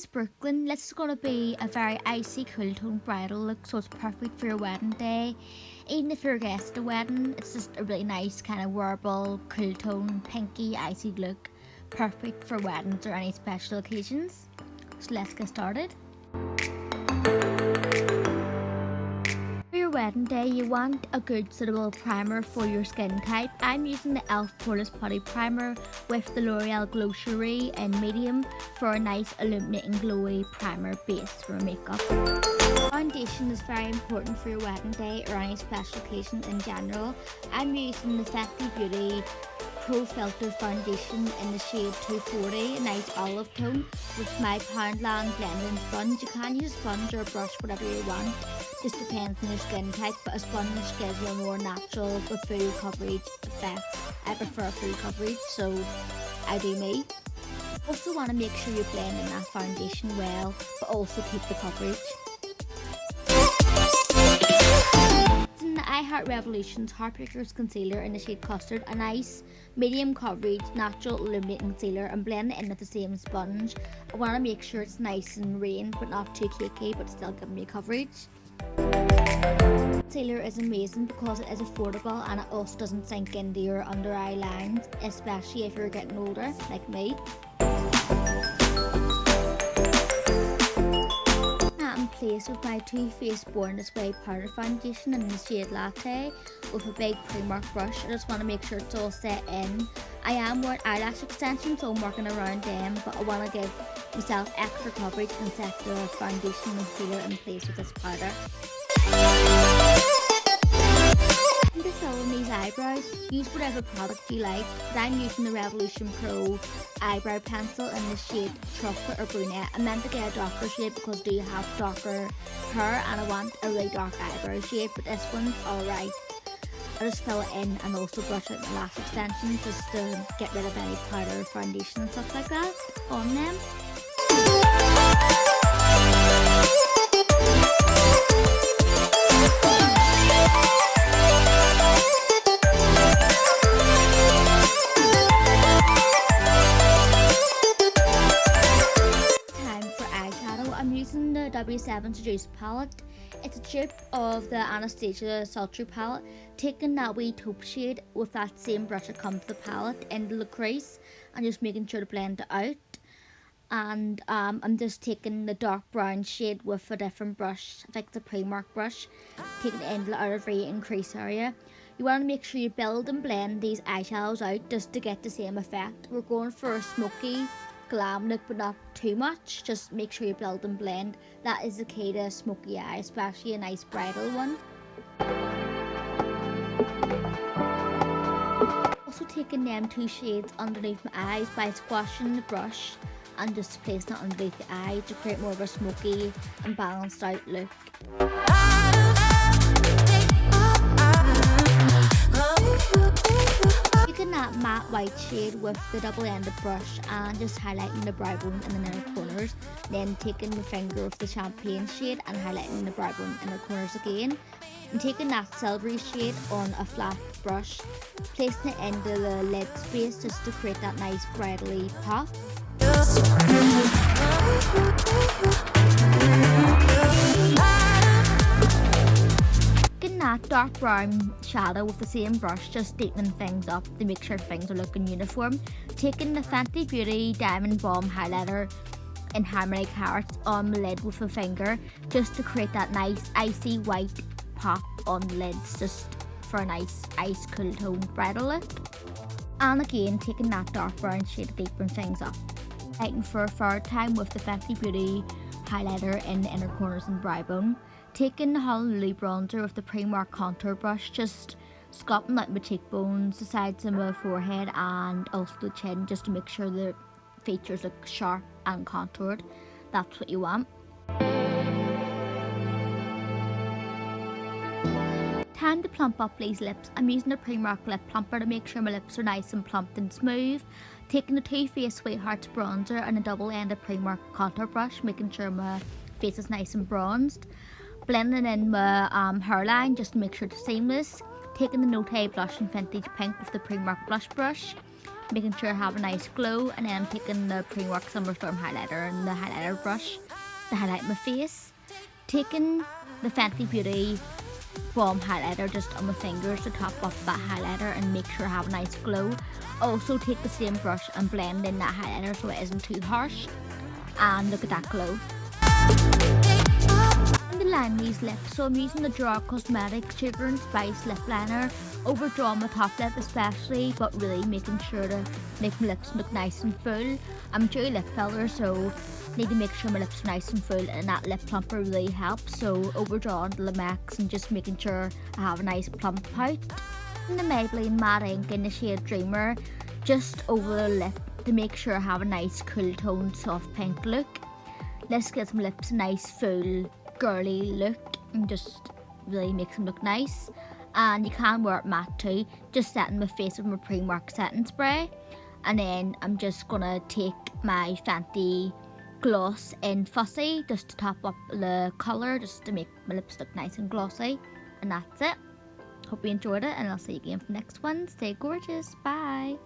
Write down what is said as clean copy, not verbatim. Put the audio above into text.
is Brookelynne. This is going to be a very icy cool tone bridal look, so it's perfect for your wedding day. Even if you're a guest at a wedding, it's just a really nice kind of wearable cool tone pinky icy look, perfect for weddings or any special occasions. So let's get started. For your wedding day, you want a good suitable primer for your skin type. I'm using the e.l.f. Poreless Putty Primer with the L'Oreal Glow Cherie in medium for a nice illuminating glowy primer base for makeup. Foundation is very important for your wedding day or any special occasion in general. I'm using the Fenty Beauty Pro Filter Foundation in the shade 240, a nice olive tone, with my Poundland blending sponge. You can use a sponge or a brush, whatever you want. Just depends on your skin type, but a sponge gives you a more natural but full coverage effect. I prefer full coverage, so I do me. Also want to make sure you blend in that foundation well, but also keep the coverage. In the I Heart Revolution's Heartbreakers Concealer in the shade Custard, a nice medium coverage natural illuminating concealer, and blend it in with the same sponge. I want to make sure it's nice and rain but not too cakey, but still giving me coverage. Concealer is amazing because it is affordable and it also doesn't sink into your under eye lines, especially if you're getting older like me. In place with my Too Faced Born This Way powder foundation in the shade Latte with a big Primark brush. I just want to make sure it's all set in. I am wearing eyelash extensions, so I'm working around them, but I want to give myself extra coverage and set the foundation and concealer in place with this powder. To fill in these eyebrows, use whatever product you like, but I'm using the Revolution Pro eyebrow pencil in the shade Chocolate or Brunette. I meant to get a darker shade because I do have darker hair and I want a really dark eyebrow shade, but this one's alright. I just fill it in and also brush out my lash extensions just to get rid of any powder, foundation and stuff like that on them. W7 Seduce palette. It's a dupe of the Anastasia Sultry palette, taking that wee taupe shade with that same brush that comes with the palette into the crease and just making sure to blend it out. And I'm just taking the dark brown shade with a different brush, I think it's a Primark brush, taking it into the outer V and crease area. You want to make sure you build and blend these eyeshadows out just to get the same effect. We're going for a smoky glam look, but not too much. Just make sure you build and blend. That is the key to a smoky eye, especially a nice bridal one. Also taking them two shades underneath my eyes by squashing the brush and just placing it underneath the eye to create more of a smoky and balanced out look. Taking that matte white shade with the double-ended brush and just highlighting the brow bone in the inner corners, then taking the finger with the champagne shade and highlighting the brow bone inner corners again, and taking that silvery shade on a flat brush, placing it into the lid space just to create that nice bridal-y pop. That dark brown shadow with the same brush, just deepening things up to make sure things are looking uniform. Taking the Fenty Beauty Diamond Bomb highlighter in Harmony Carrots on the lid with a finger just to create that nice icy white pop on the lids, just for a nice ice cool tone bridal look. And again taking that dark brown shade to deepen things up. Lighting for a third time with the Fenty Beauty highlighter in the inner corners and brow bone. Taking the Hallelujah bronzer with the Primark contour brush, just sculpting out my cheekbones, the sides of my forehead and also the chin, just to make sure the features look sharp and contoured. That's what you want. Time to plump up these lips. I'm using a Primark lip plumper to make sure my lips are nice and plump and smooth. Taking the Too Faced Sweethearts bronzer and a double-ended Primark contour brush, making sure my face is nice and bronzed. Blending in my hairline just to make sure it's seamless. Taking the Nude blush in Vintage Pink with the Primark blush brush. making sure I have a nice glow, and then I'm taking the Primark Summerstorm highlighter and the highlighter brush to highlight my face. Taking the Fenty Beauty Balm highlighter just on my fingers to top up that highlighter and make sure I have a nice glow. Also take the same brush and blend in that highlighter so it isn't too harsh, and look at that glow. And to line these lips, so I'm using the Gerard Cosmetics Sugar and Spice lip liner, overdrawn my top lip especially, but really making sure to make my lips look nice and full. I'm a dewy lip filler, so need to make sure my lips are nice and full, and that lip plumper really helps. So overdrawing the max and just making sure I have a nice plump pout. And the Maybelline Matte Ink in the shade Dreamer just over the lip to make sure I have a nice cool toned soft pink look. This gives my lips a nice full girly look and just really makes them look nice. And you can wear it matte too, just setting my face with my Primark setting spray. And then I'm just gonna take my Fenty gloss in Fussy just to top up the colour, just to make my lips look nice and glossy. And that's it. Hope you enjoyed it, and I'll see you again for the next one. Stay gorgeous. Bye.